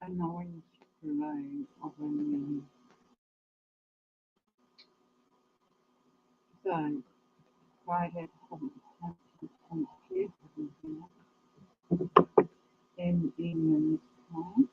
Noise below of only so Friday in England's time.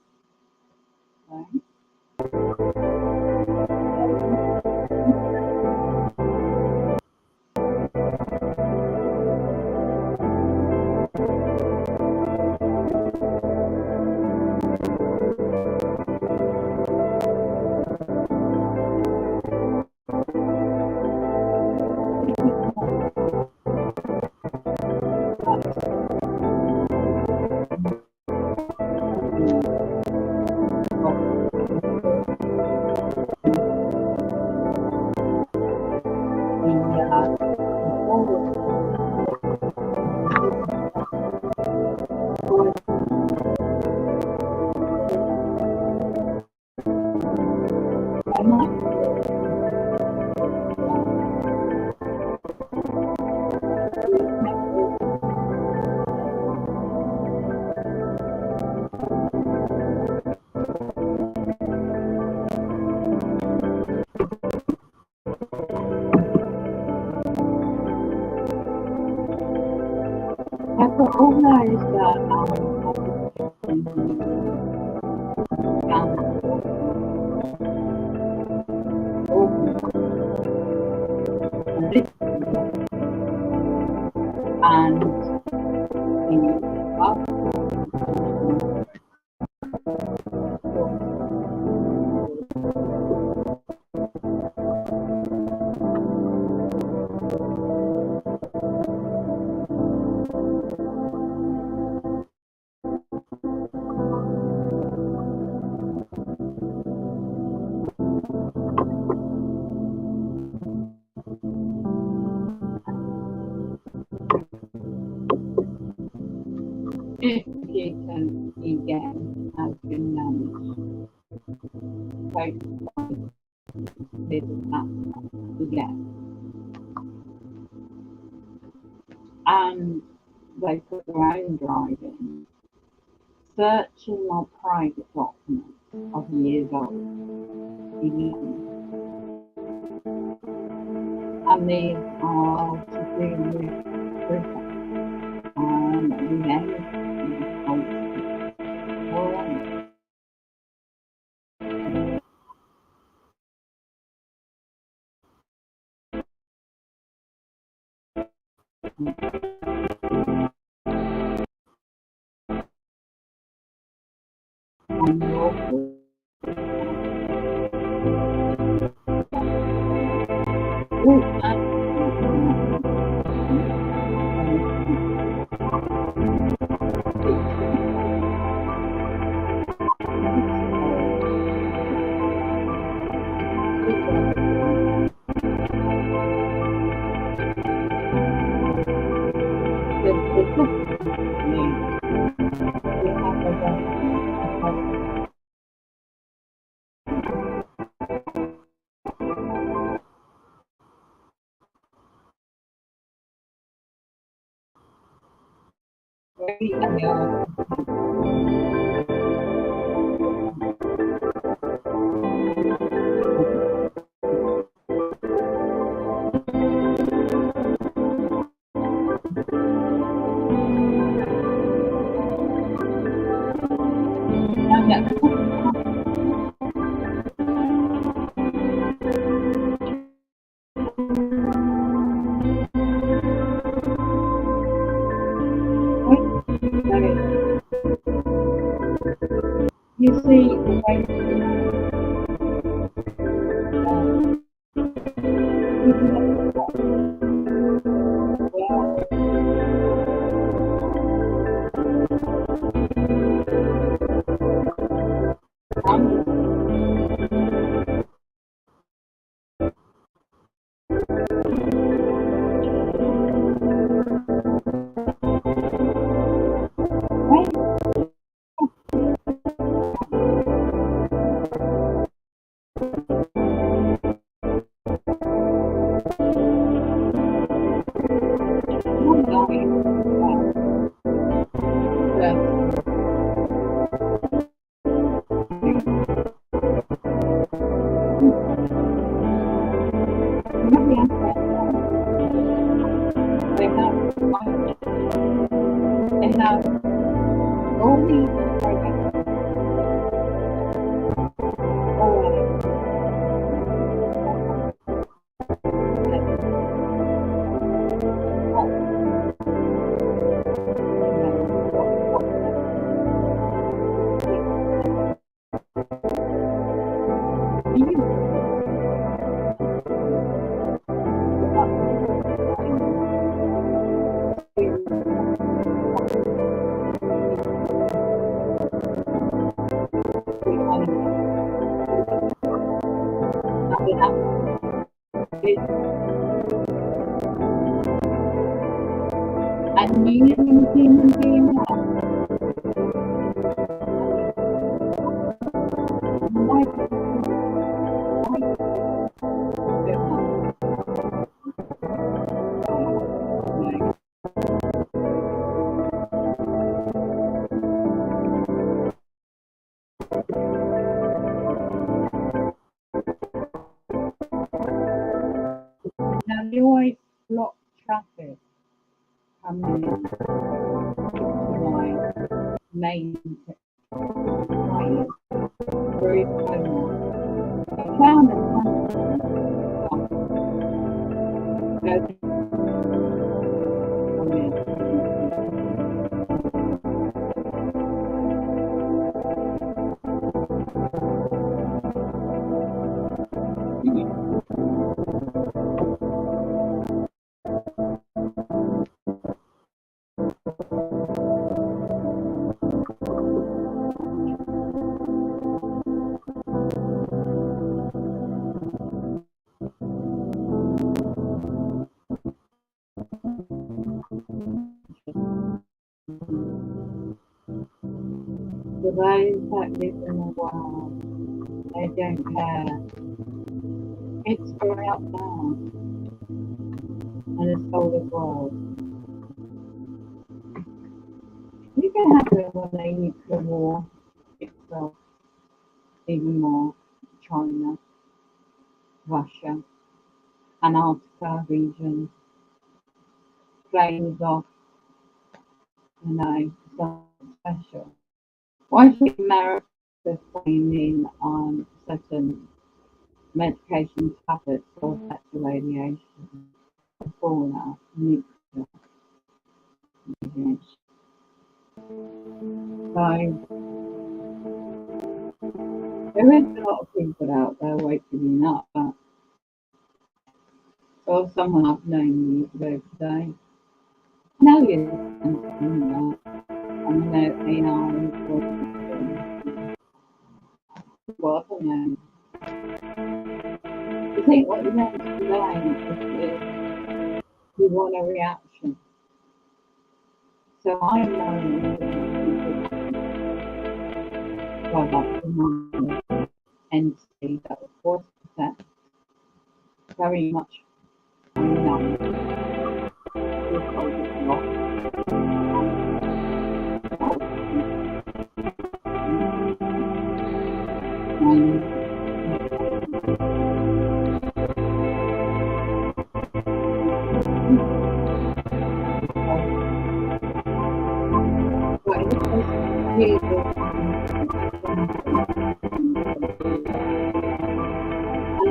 So always and if you can again has been managed. So this again. And they put their own drive in. Searching my private documents of years old. And these are to do with prison. You see, the way they have all these programs, and using human beings now they always block traffic coming to my main way through Souless. I found that for those that live in the world, they don't care. It's for out there and the Souless world. You can have it when they nuclear war itself, even more. China, Russia, Antarctica region, flames off, something special. Why should America bring in certain medication tablets for sexual radiation, fauna, nuclear radiation? So there is a lot of people out there waking up, but or someone I've known years ago today. No, you know, I'm no AI what I know. You think what you want to learn is you want a reaction. So I know well that's the entity that was possessed very much enough to hold it lost. And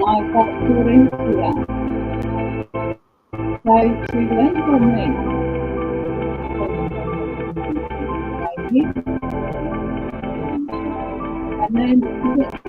I got pulled into that. So to lend on me, then you get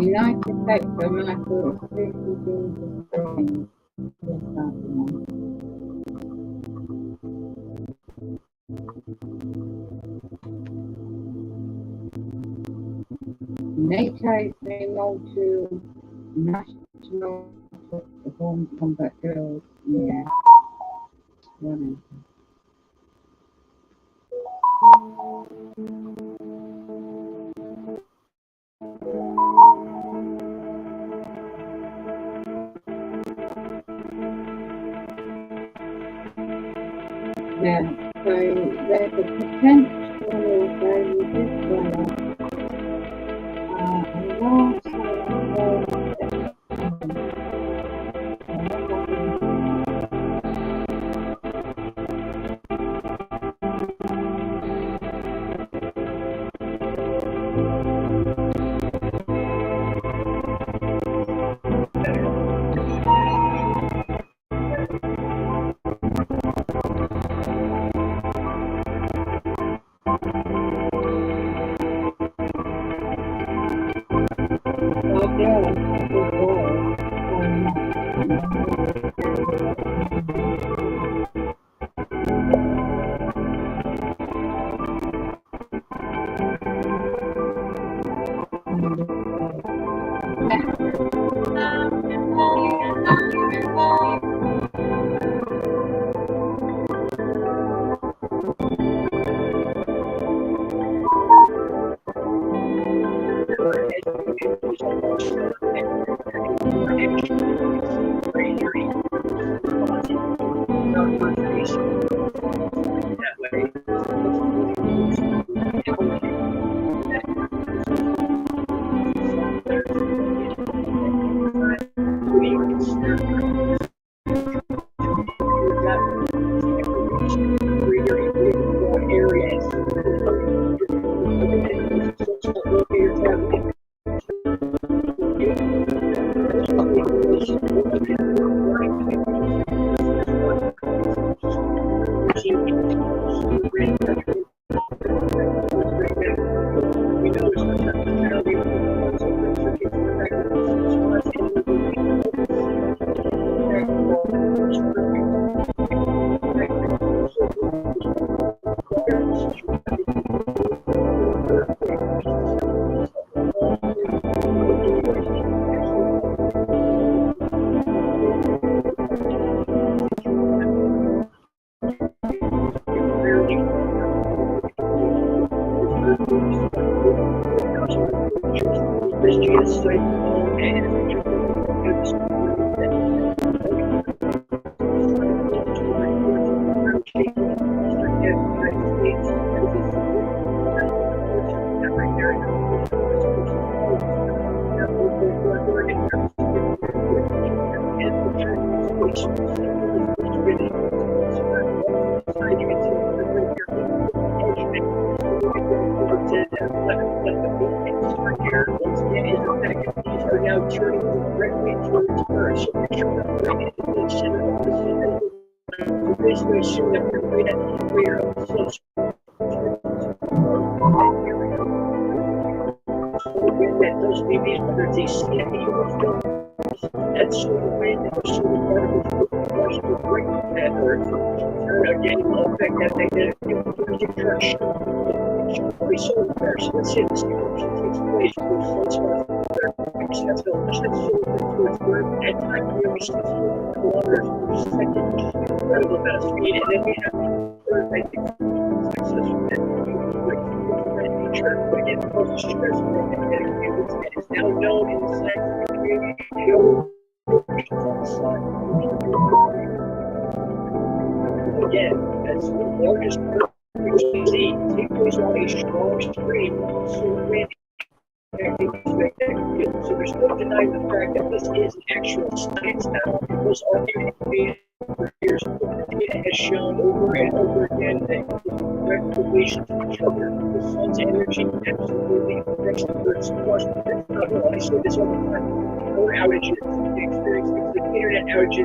United States of America is 50 billion destroying this document. NATO is being moved to national performance combat drills. Yeah. Whatever. Yeah, so there's a potential very this weather.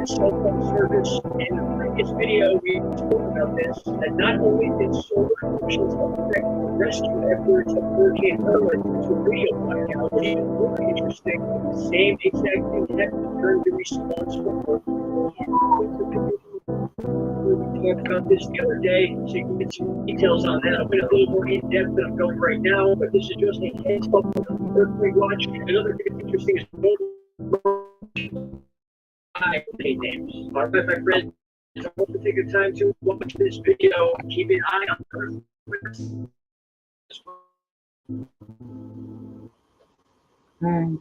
Cell phone service. In the previous video, we spoke about this, that not only did solar functions affect rescue efforts of Hurricane Irma to real one now. What's even more interesting, the same exact thing happened during the response for we talked about this the other day, so you can get some details on that. I'm going a little more in depth than I'm going right now, but this is just a heads up on the earthquake watch. Another thing that's interesting is names. All right, my friends, I hope you take the time to watch this video. Keep an eye on earthquakes. Right.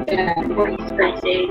Yeah, what he's going to say,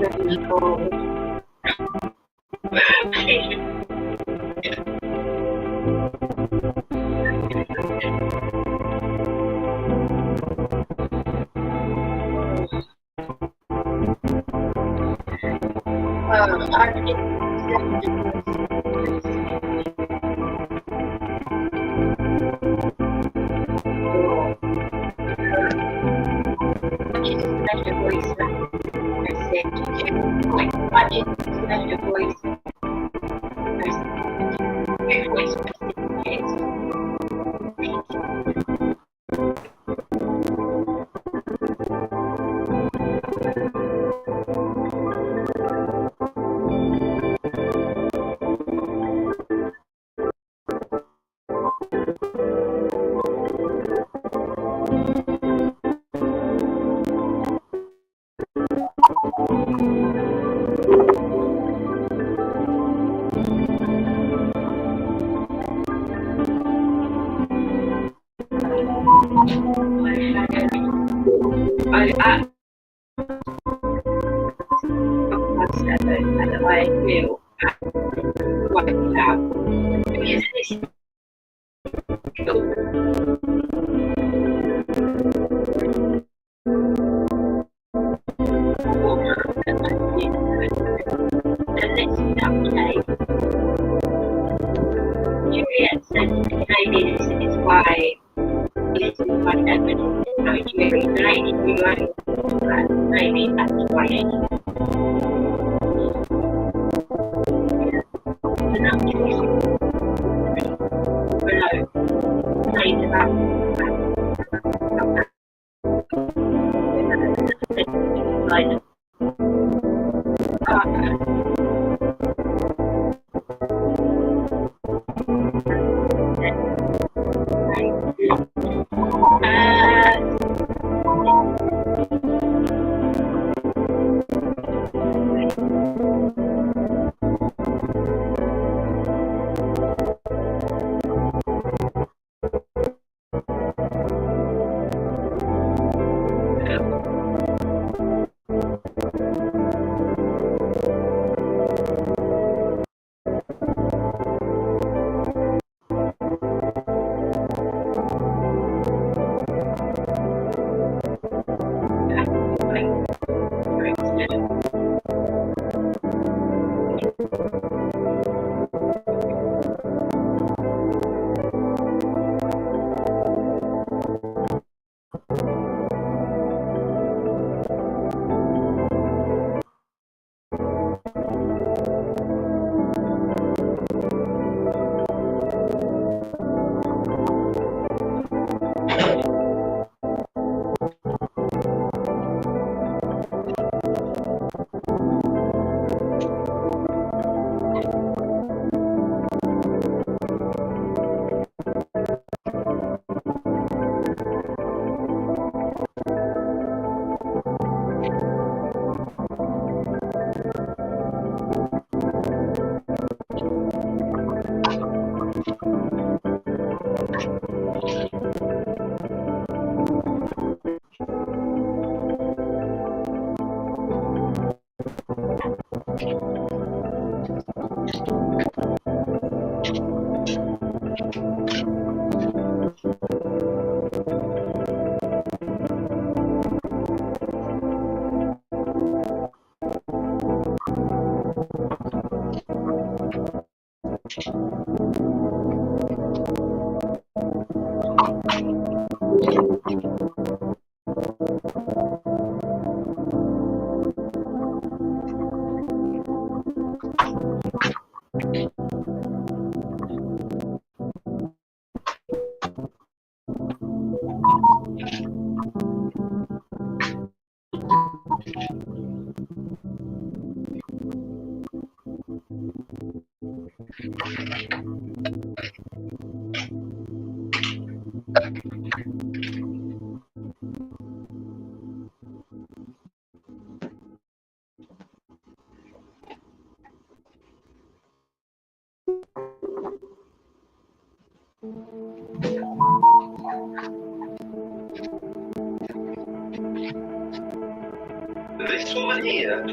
This woman here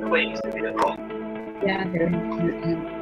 claims to be a cop. Yeah, very.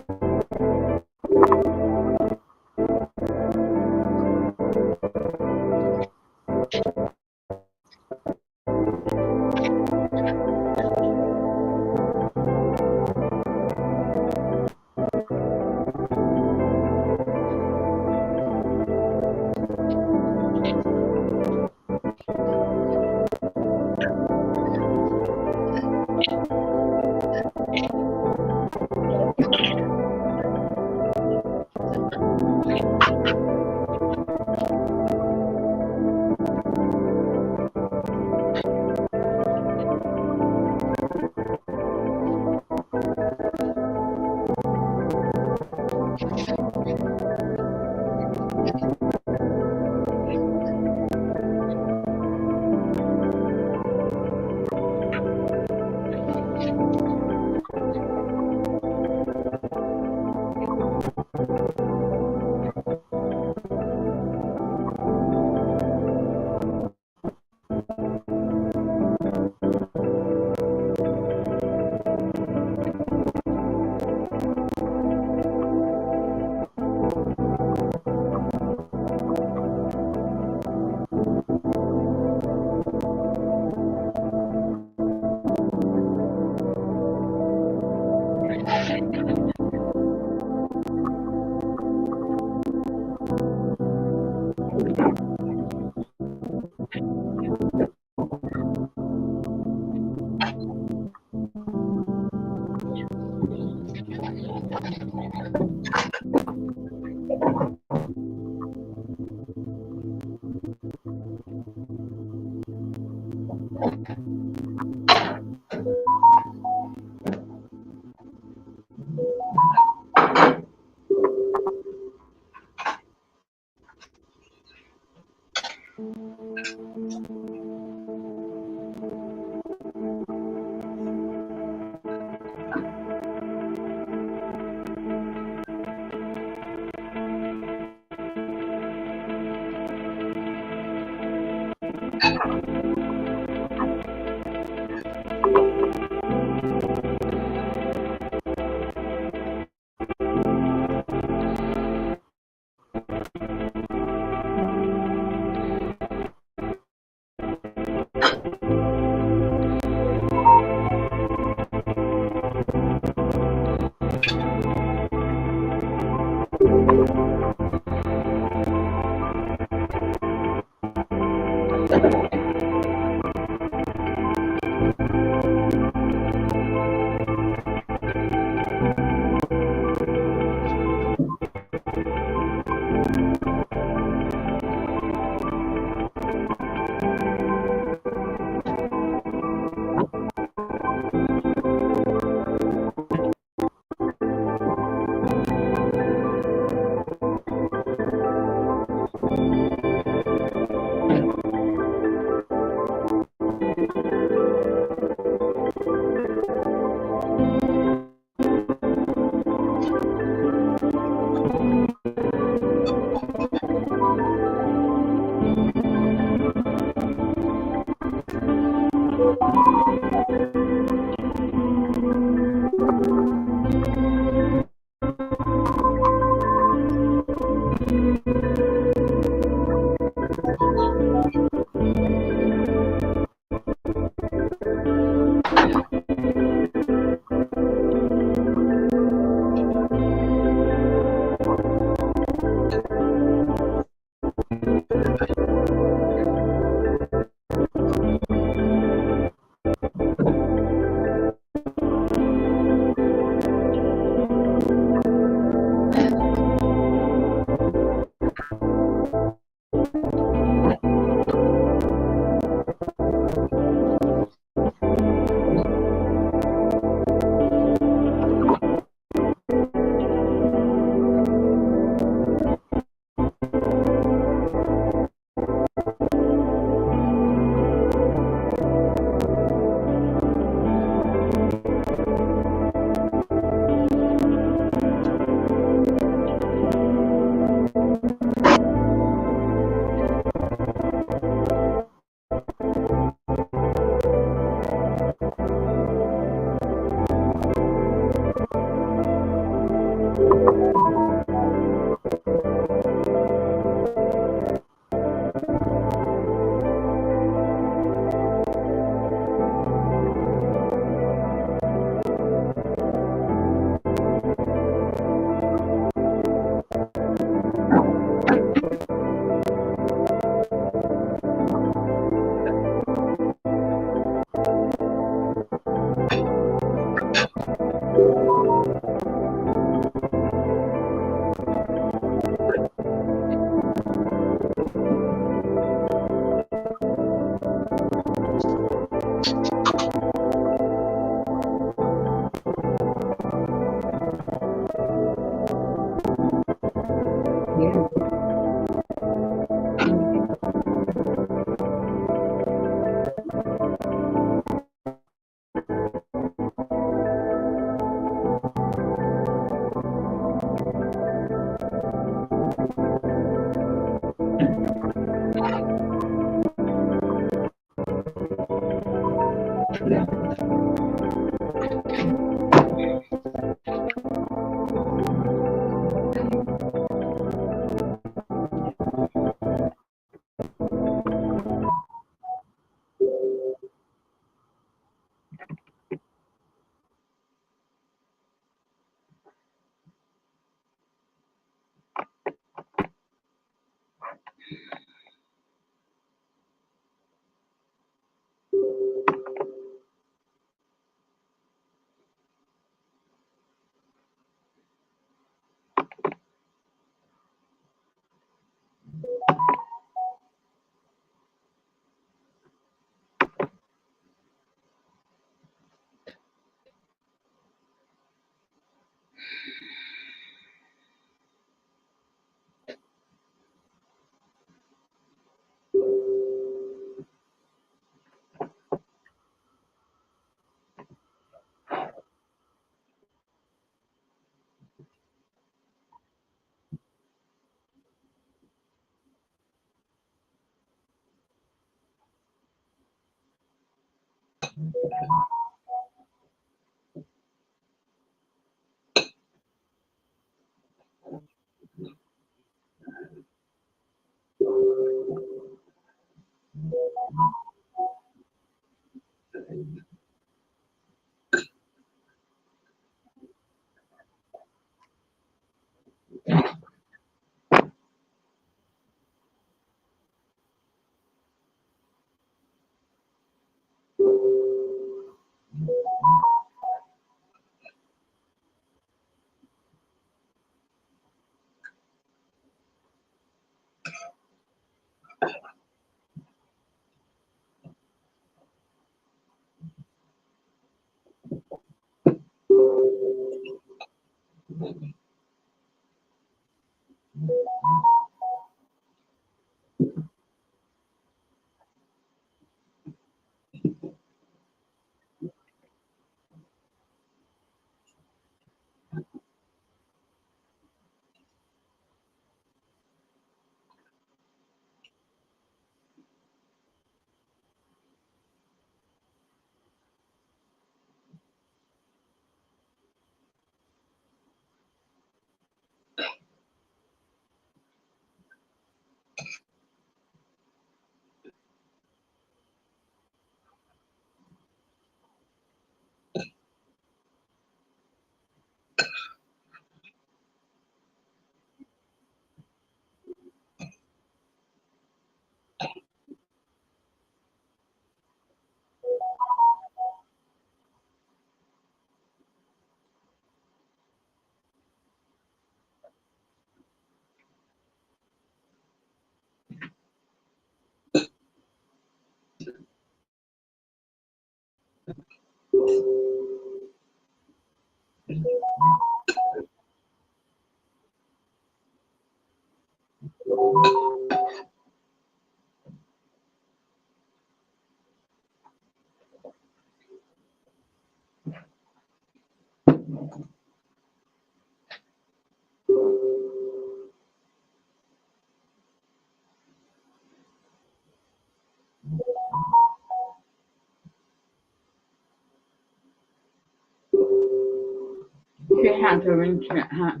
She had her internet hacked.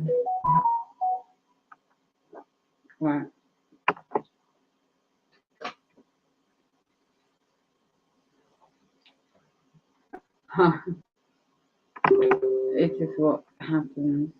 Right. Huh. It is what happens.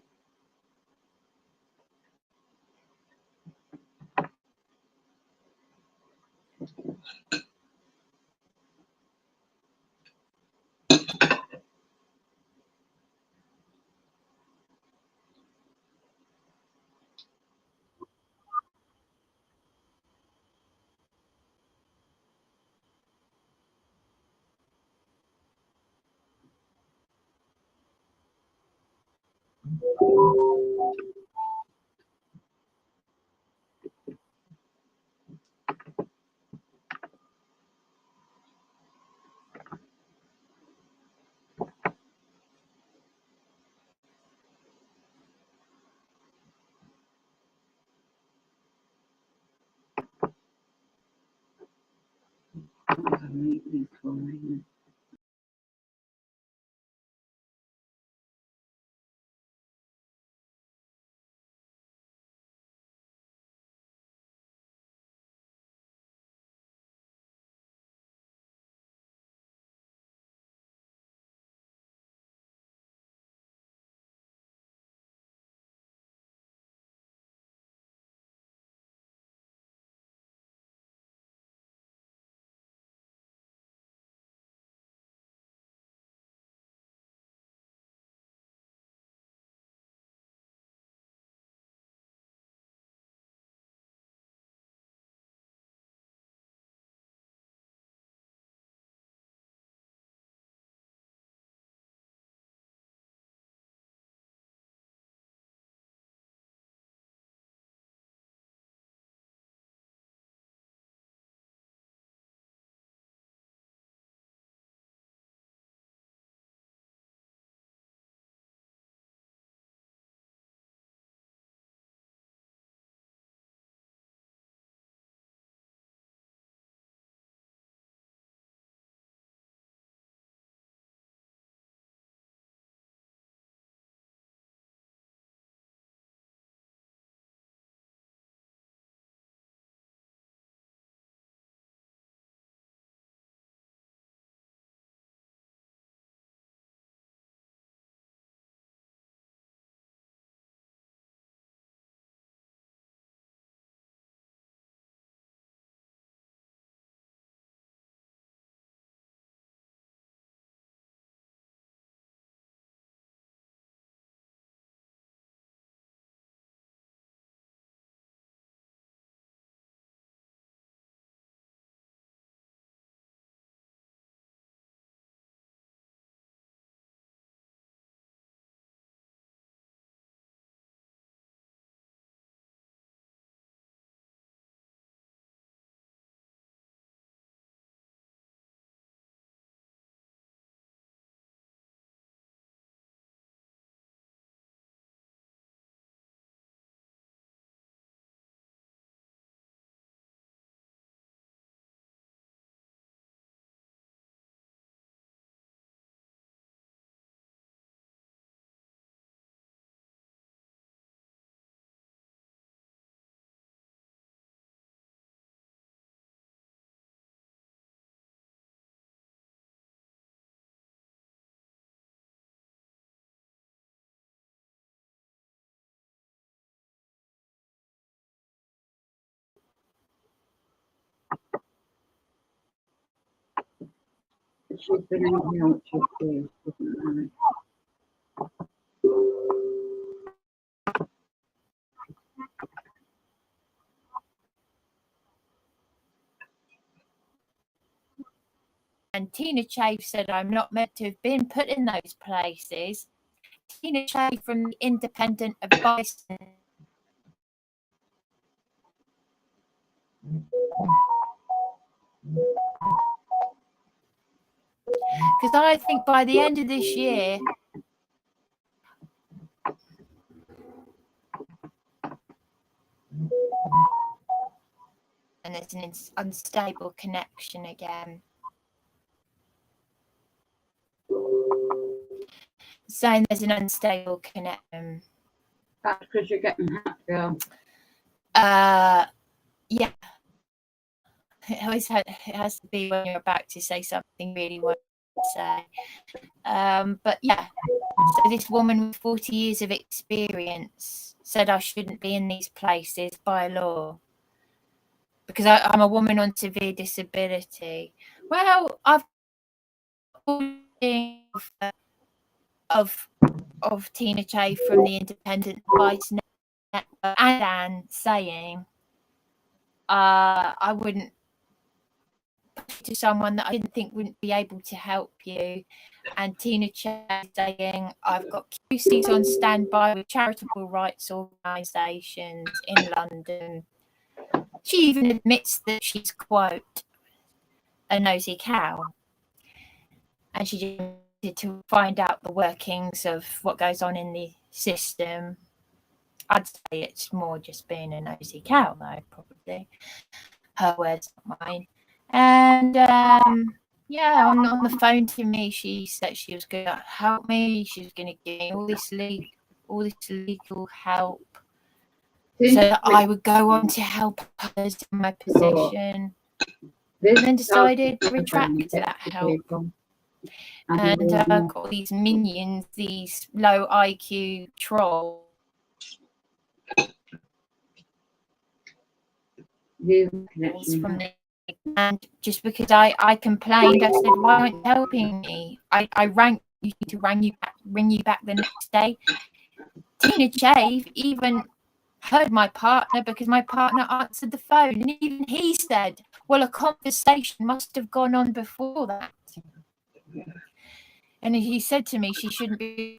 That was a meeting for me. She's been out here on 2 years, isn't And Tina Chafe said, I'm not meant to have been put in those places. Tina Chafe from the Independent Advice. Because I think by the end of this year, and there's an unstable connection again. Saying there's an unstable connection. That's because you're getting hot, girl. Yeah. It has to be when you're about to say something really what to say. But yeah, so this woman with 40 years of experience said I shouldn't be in these places by law because I'm a woman on severe disability. Well, I've of Tina Chafe from the Independent Advice Network and Dan saying I wouldn't to someone that I didn't think wouldn't be able to help you, and Tina Chafe saying I've got QCs on standby with charitable rights organisations in London. She even admits that she's, quote, a nosy cow, and she just wanted to find out the workings of what goes on in the system. I'd say it's more just being a nosy cow, though, probably. Her words, not mine. And yeah, on the phone to me, she said she was going to help me. She was going to give me all this legal help, so that I would go on to help others in my position. And then decided to retract that help. And got these minions, these low IQ trolls. From the, and just because I complained, I said, why aren't you helping me? I rang you to ring you back the next day. Tina Chafe even heard my partner because my partner answered the phone, and even he said, well, a conversation must have gone on before that. And he said to me, she shouldn't be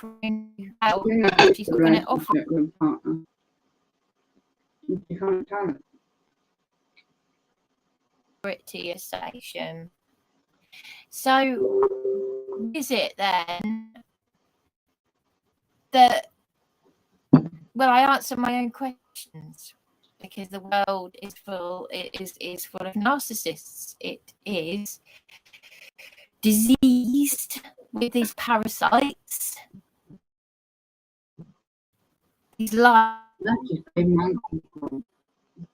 help. She's going to offer it to your station. So is it then that, well, I answer my own questions because the world is full of narcissists. It is diseased with these parasites, these lies. That's just a monkey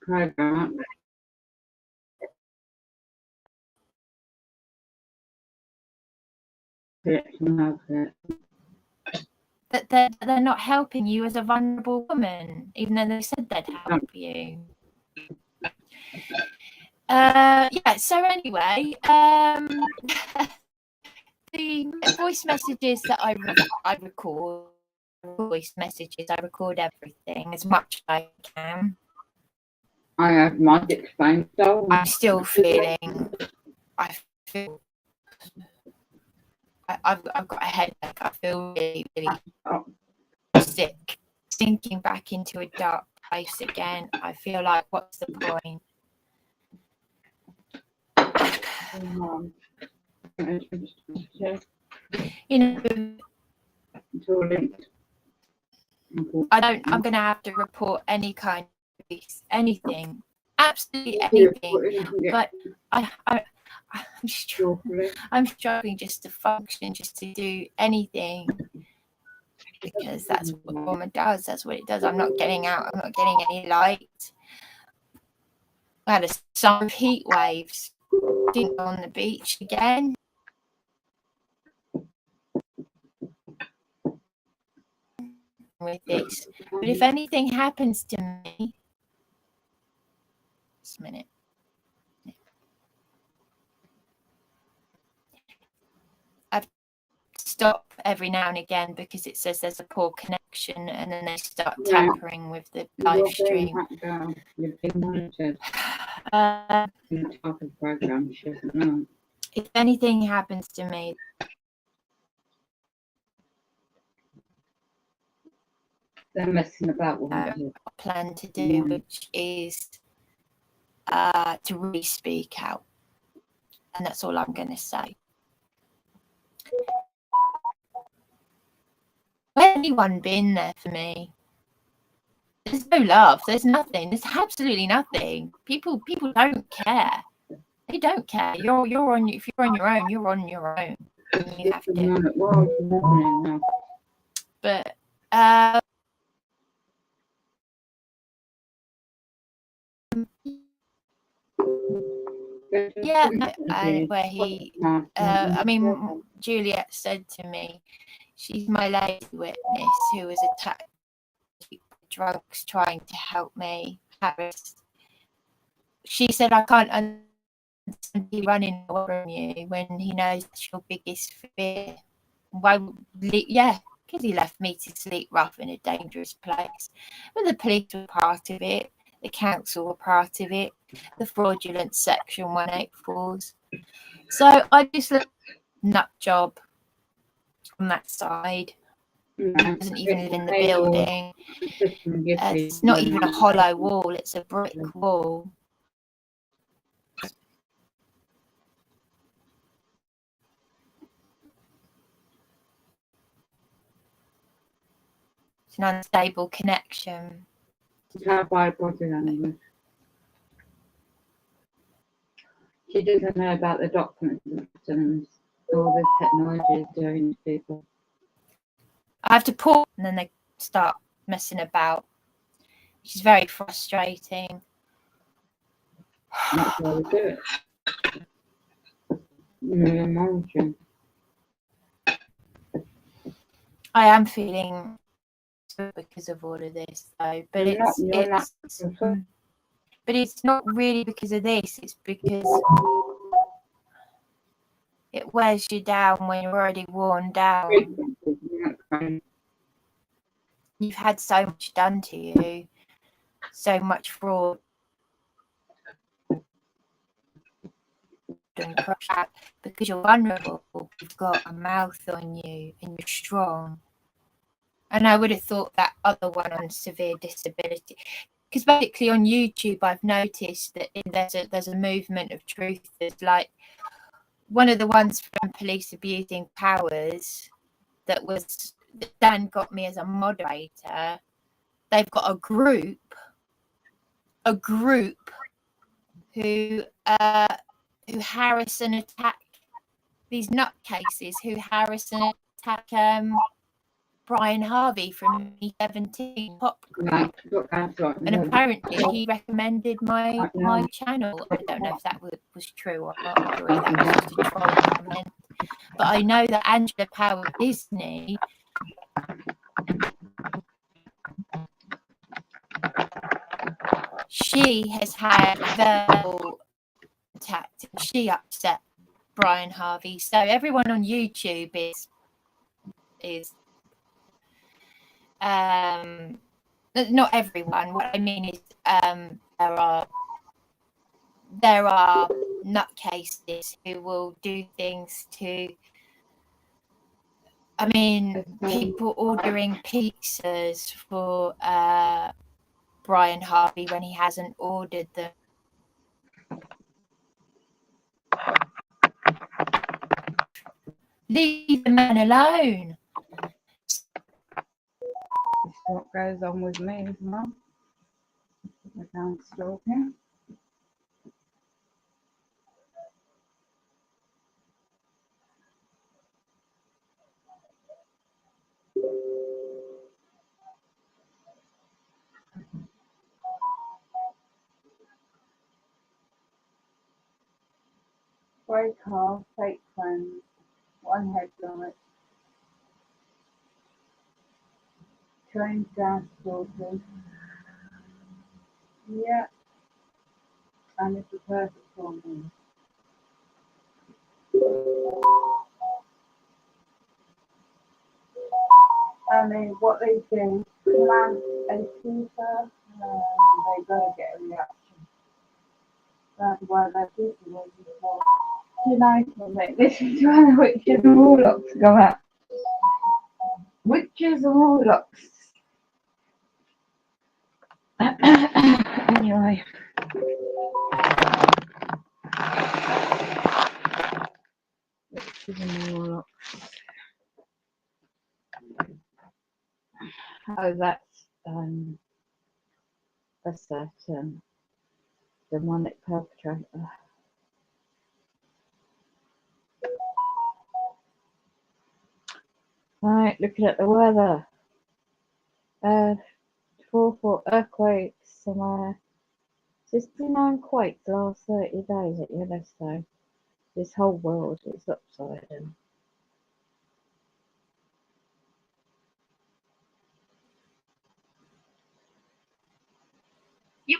program. That they're not helping you as a vulnerable woman, even though they said they'd help you. Yeah, so anyway, the voice messages that I record, I record everything as much as I can. I have my explained, so I'm still feeling, I've got a headache. I feel really, really sick, sinking back into a dark place again. I feel like, what's the point? You know, I'm going to have to report any kind of abuse, anything, absolutely anything. But I'm struggling just to function, just to do anything, because that's what a woman does. That's what it does. I'm not getting out. I'm not getting any light. I had a summer of heat waves. Didn't go on the beach again. With this, but if anything happens to me, just a minute. stop every now and again because it says there's a poor connection, and then they start tampering with the live stream. You've been monitored. In the top of the program, she doesn't know. If anything happens to me, they're messing about with I plan to do, which is to really speak out, and that's all I'm going to say. Has anyone been there for me? There's no love. There's nothing. There's absolutely nothing. People don't care. They don't care. You're on. If you're on your own, you're on your own. And you have to. But yeah, no, where he, I mean, Juliet said to me, she's my lady witness who was attacked with drugs trying to help me, Harris. She said, I can't understand you running away from you when he knows that's your biggest fear. Why? Yeah, because he left me to sleep rough in a dangerous place. But the police were part of it. The council were part of it. The fraudulent Section 184s. So I just look nut job on that side. He doesn't even live in the building. It's not even a hollow wall. It's a brick wall. It's an unstable connection. Her by body language. She doesn't know about the documents and all this technology is doing to people. I have to pause, and then they start messing about, which is very frustrating. That's why we do it. You're monitoring. I am feeling because of all of this, though. But it's not really because of this. It's because it wears you down when you're already worn down. You've had so much done to you, so much fraud and crap, because you're vulnerable. You've got a mouth on you, and you're strong. And I would have thought that other one on severe disability, because basically on YouTube I've noticed that there's a movement of truth. There's like one of the ones from Police Abusing Powers that Dan got me as a moderator. They've got a group who harass and attack these nutcases, who harass and attack Brian Harvey from E17 Pop Group. And apparently he recommended my channel. I don't know if that was true or not, or that was just a troll comment. But I know that Angela Power Disney she has had verbal attacks. She upset Brian Harvey. So everyone on YouTube is not everyone. What I mean is there are nutcases who will do things to. I mean, people ordering pizzas for Brian Harvey when he hasn't ordered them. Leave the man alone. It's what goes on with me, Mum. Without stalking. Grey car, fake friends, one headlight, train gas filters. Yeah, and it's the perfect for me. And what they do, plant a tutor, they gotta get a reaction. That's why they're teachers before. United, this is where the witches and warlocks go out. Witches and warlocks. Anyway. Witches and warlocks. Oh, that's that demonic perpetrator. Right, looking at the weather. 4 earthquakes somewhere. 69 quakes last 30 days at Yellowstone. This whole world is upside down. Yep.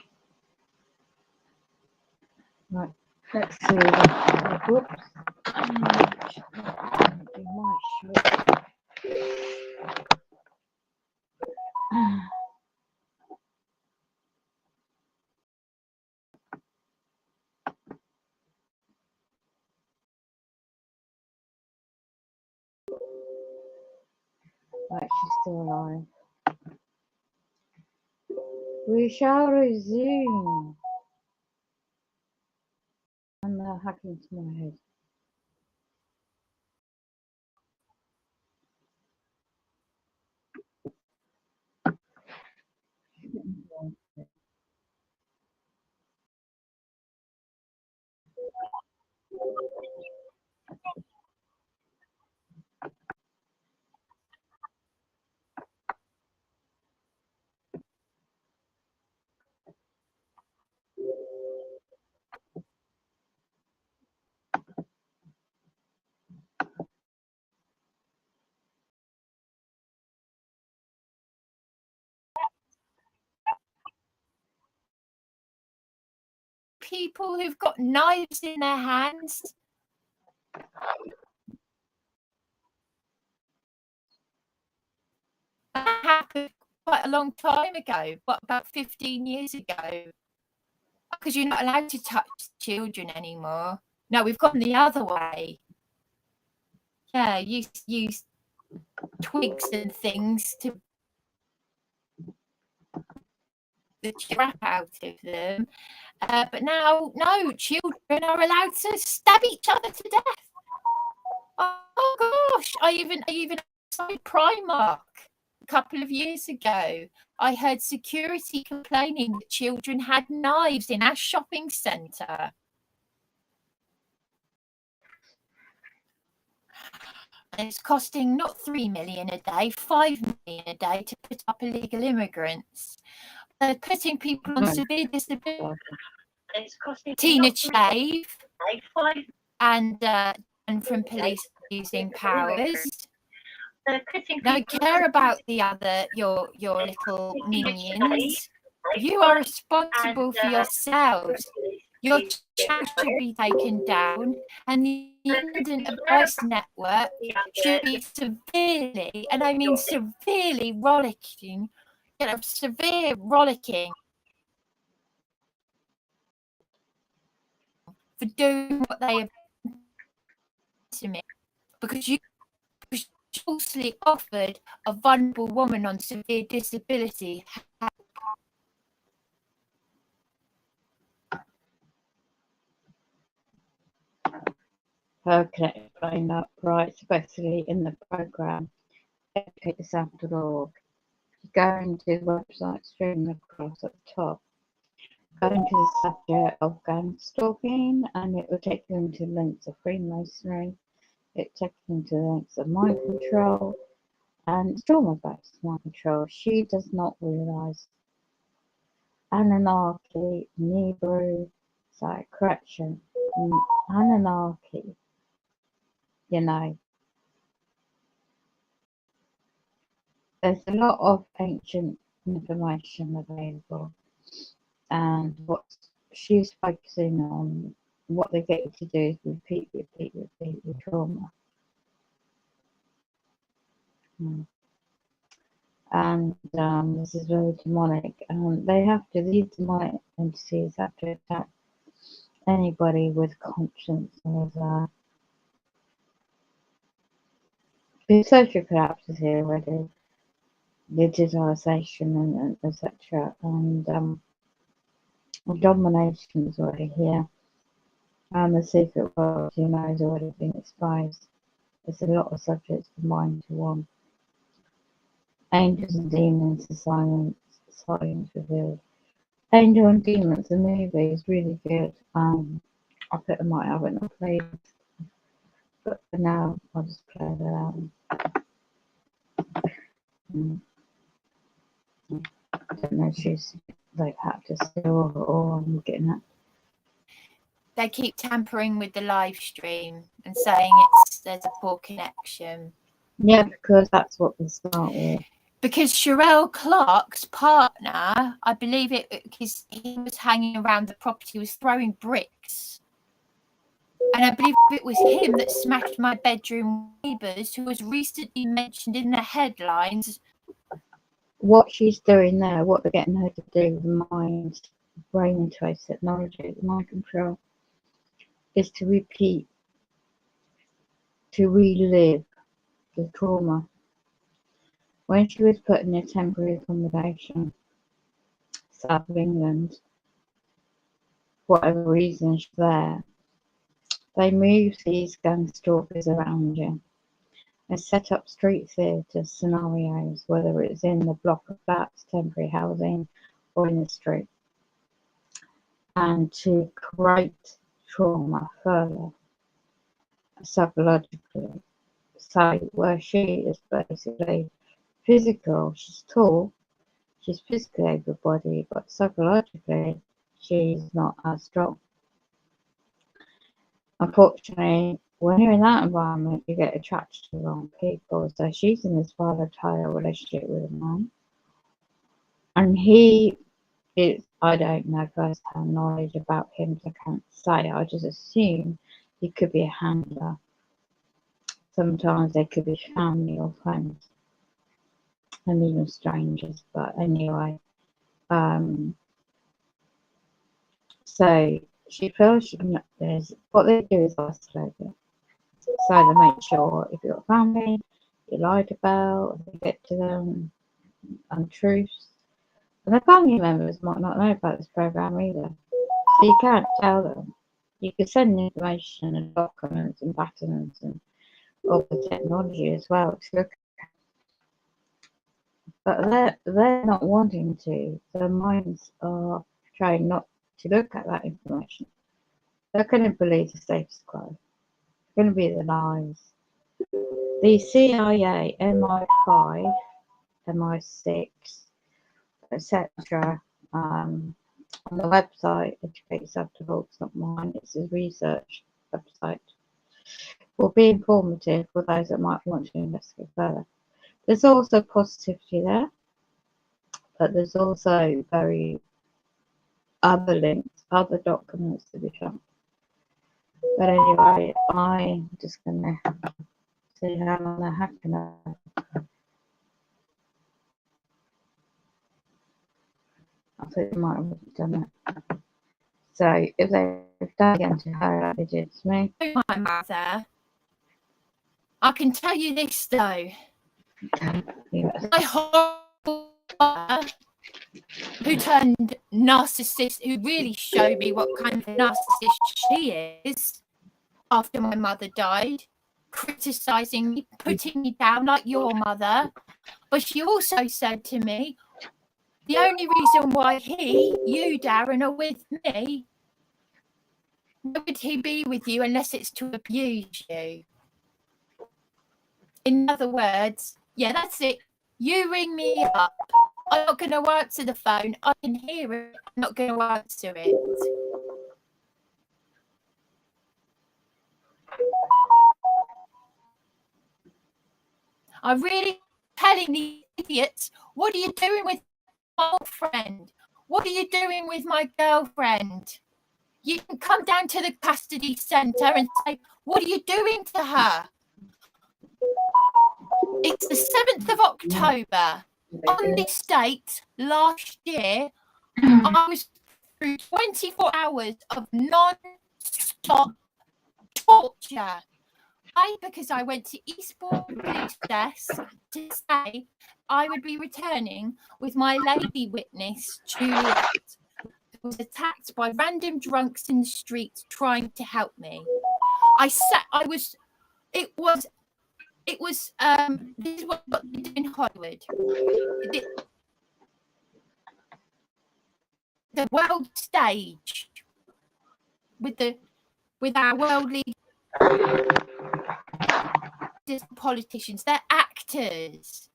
Right, let's see. Whoops. Do my show. Right, she's still alive. We shall resume. And they're hacking to my head. People who've got knives in their hands. That happened quite a long time ago, what, about 15 years ago? Because you're not allowed to touch children anymore. No, we've gone the other way. Yeah, use twigs and things to the crap out of them. But now, no, children are allowed to stab each other to death. Oh gosh, I even outside Primark a couple of years ago, I heard security complaining that children had knives in our shopping centre. And it's costing not 3 million a day, 5 million a day to put up illegal immigrants. They're putting people on severe disability. It's costing Tina Chave and from police using powers. Don't care about the other your little minions. You are responsible for yourselves. Your channel should be taken down, and the Independent Advice Network should be severely, and I mean severely rollicking, severe rollicking for doing what they have to me, because you falsely offered a vulnerable woman on severe disability help. How can I explain that? Right, especially in the programme, educatethesound.org. You go into the website, streaming across at the top, go into the subject of gun stalking, and it will take you into links of Freemasonry. It takes you into links of mind control and trauma-based mind control. She does not realise Anunnaki, Hebrew, correction, Anunnaki, you know. There's a lot of ancient information available, and what she's focusing on, what they get you to do is repeat your trauma. And this is very demonic. These demonic entities have to attack anybody with conscience of the social collapses here already, digitalization and etc. And domination is already here. And the secret world, you know, has already been exposed. There's a lot of subjects combined to one. Angels and Demons, the silence revealed. Angel and Demons, the movie is really good. I put them right up in the playlist, but for now I'll just play that out. I don't know if she's like had to still or I'm getting that. They keep tampering with the live stream and saying there's a poor connection. Yeah, because that's what they start with. Because Sherelle Clark's partner, I believe because he was hanging around the property, was throwing bricks. And I believe it was him that smashed my bedroom neighbours, who was recently mentioned in the headlines. What she's doing there, what they're getting her to do with mind, brain trace technology, mind control, is to repeat, to relive the trauma. When she was put in a temporary accommodation, south of England, for whatever reason she's there, they moved these gang stalkers around you and set up street theatre scenarios, whether it's in the block of flats, temporary housing, or in the street, and to create trauma further psychologically. So where she is basically physical, she's tall, she's physically able-bodied, but psychologically she's not as strong. Unfortunately, when you're in that environment, you get attracted to the wrong people. So she's in this volatile relationship with a man, and he is, I don't know first-hand knowledge about him, so I can't say. I just assume he could be a handler. Sometimes they could be family or friends, and even strangers. But anyway, so she feels she can. What they do is isolate it. So they make sure if you've got family, you lied about, they get to them, untruths. And the family members might not know about this program either. So you can't tell them. You can send information and documents and patterns and all the technology as well to look at. But they're not wanting to. Their minds are trying not to look at that information. They're going to believe the status quo. They're going to be the lies. The CIA, MI5, MI6, etc. On the website, Educate Yourself to Hold, it's not mine, it's a research website, will be informative for those that might want to investigate further. There's also positivity there, but there's also very other links, other documents to be found. But anyway, I'm just gonna see how long they're hacking up. I think they might have done it. So if they've done again to her like they did to me. My mother. I can tell you this though. My horrible mother, who turned narcissist, who really showed me what kind of narcissist she is after my mother died, criticizing me, putting me down like your mother. But she also said to me, the only reason why you, Darren, are with me, why would he be with you unless it's to abuse you? In other words, yeah, that's it. You ring me up. I'm not going to answer the phone. I can hear it. I'm not going to answer it. I'm really telling the idiots, what are you doing with my girlfriend? What are you doing with my girlfriend? You can come down to the custody centre and say, what are you doing to her? It's the 7th of October. On this date last year, I was through 24 hours of non-stop torture. Because I went to Eastbourne Police Desk to say I would be returning with my lady witness, Juliet, who was attacked by random drunks in the streets trying to help me. This is what they do in Hollywood. The world stage with our worldly politicians. They're actors.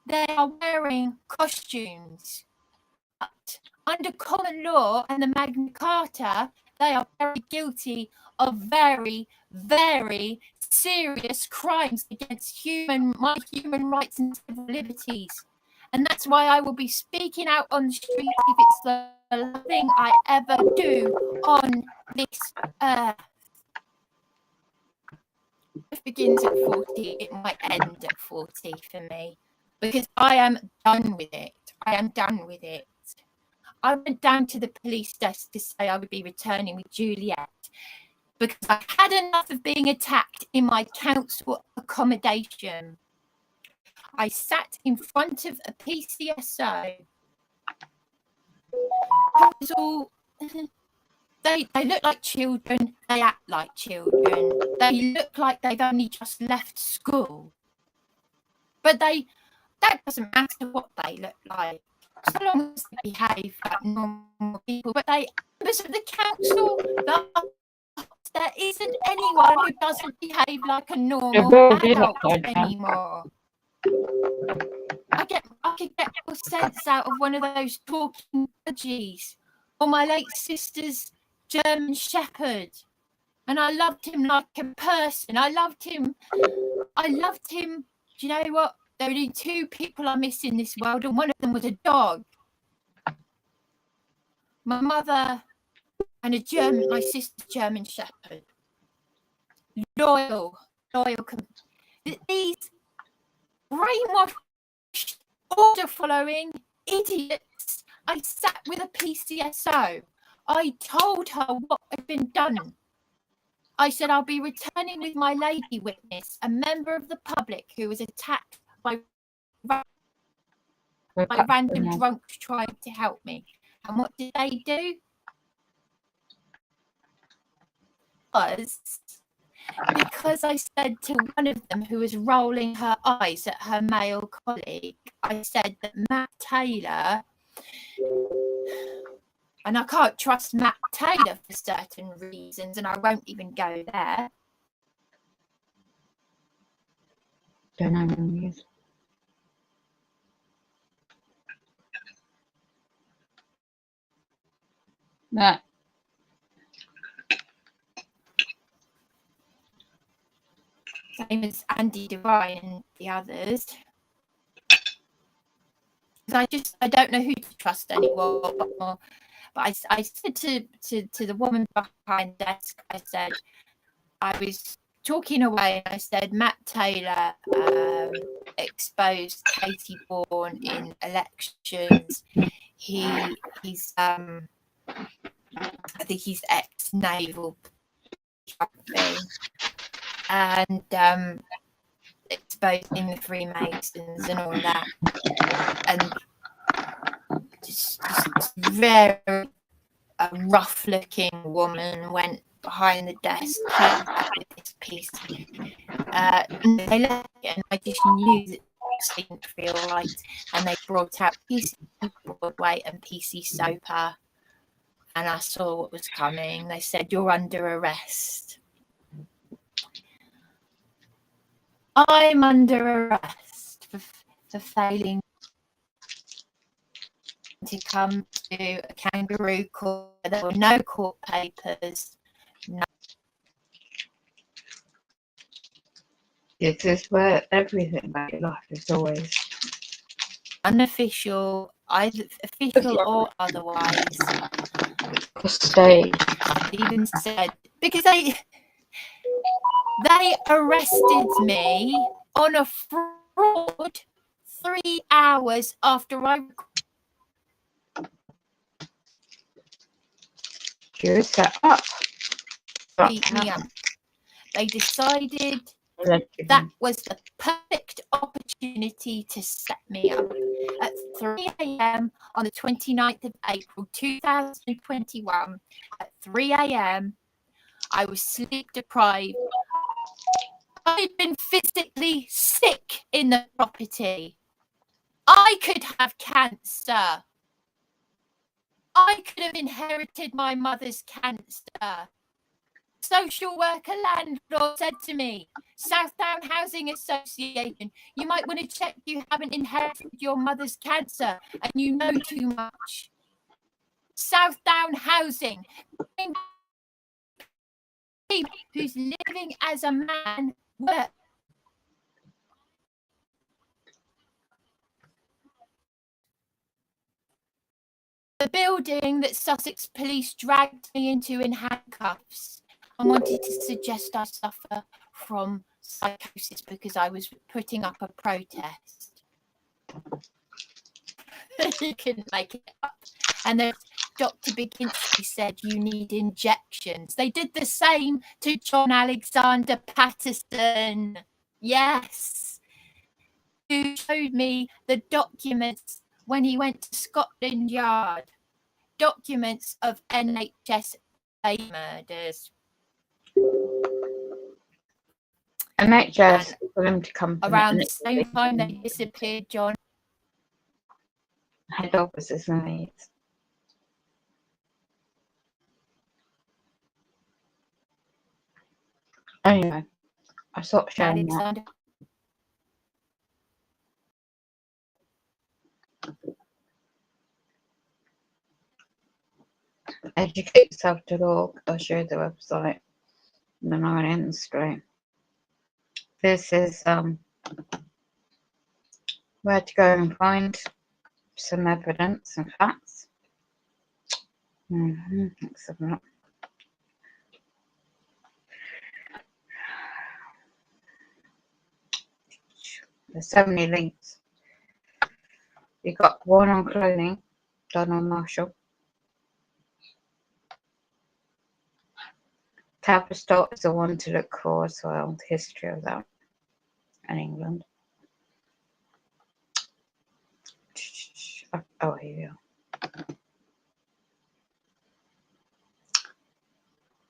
They are wearing costumes. But under common law and the Magna Carta, they are very guilty of very, very serious crimes against my human rights and civil liberties. And that's why I will be speaking out on the street if it's the last thing I ever do on this earth. It begins at 40, it might end at 40 for me, because I am done with it. I went down to the police desk to say I would be returning with Juliet because I had enough of being attacked in my council accommodation. I sat in front of a PCSO. They look like children, they act like children, they look like they've only just left school. But that doesn't matter what they look like, so long as they behave like normal people. But members of the council, there isn't anyone who doesn't behave like a normal adult anymore. I could get a sense out of one of those talking budgies, or my late sister's German Shepherd, and I loved him like a person. I loved him. Do you know what? There are only two people I miss in this world, and one of them was a dog. My mother and my sister's German Shepherd. Loyal. These brainwashed, order-following idiots. I sat with a PCSO. I told her what had been done. I said I'll be returning with my lady witness, a member of the public who was attacked by random drunks trying to help me. And what did they do? Because I said to one of them who was rolling her eyes at her male colleague, I said that Matt Taylor, and I can't trust Matt Taylor for certain reasons, and I won't even go there. Don't know who he is. Matt. Same as Andy Devine and the others. I don't know who to trust anymore. But I said to the woman behind the desk, I said, I was talking away, and I said, Matt Taylor exposed Katie Bourne in elections. He's I think he's ex-naval, and exposing the Freemasons and all that, and just very rough-looking woman went behind the desk with this piece. They left it, and I just knew that it didn't feel right. And they brought out PC Broadway and PC Soper, and I saw what was coming. They said, "You're under arrest." I'm under arrest for failing to come to a kangaroo court. There were no court papers. No. This is where everything about your life is always Unofficial, either official or otherwise. Stage. Even said, because they arrested me on a fraud 3 hours after I You were set up. beat me up. They decided that was the perfect opportunity to set me up. At 3 a.m. on the 29th of April 2021, at 3 a.m., I was sleep deprived. I'd been physically sick in the property. I could have cancer. I could have inherited my mother's cancer. Social worker landlord said to me, Southdown Housing Association, you might want to check you haven't inherited your mother's cancer and you know too much. Southdown Housing, who's living as a man, work. The building that Sussex police dragged me into in handcuffs and wanted to suggest I suffer from psychosis because I was putting up a protest. You couldn't make it up. And then Dr. Biginski said, you need injections. They did the same to John Alexander Patterson. Yes. Who showed me the documents when he went to Scotland Yard. Documents of NHS murders. NHS for them to come around the same time they disappeared, John. Head offices in Leeds. Anyway, I stopped sharing that. Educateyourself.org. I'll show the website. And then I went in straight. This is where to go and find some evidence and facts. Let's have a look. There's so many links. You got one on clothing, done on Marshall. Tavistock is the one to look for as well, the history of that in England. Oh, here we are.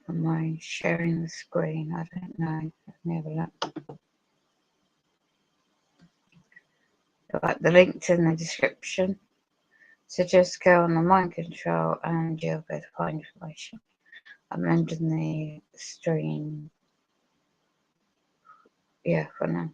Am I sharing the screen? I don't know. Let me have a look. Like the links in the description. So just go on the mind control and you'll be able to find information. I'm ending the stream. Yeah, for now.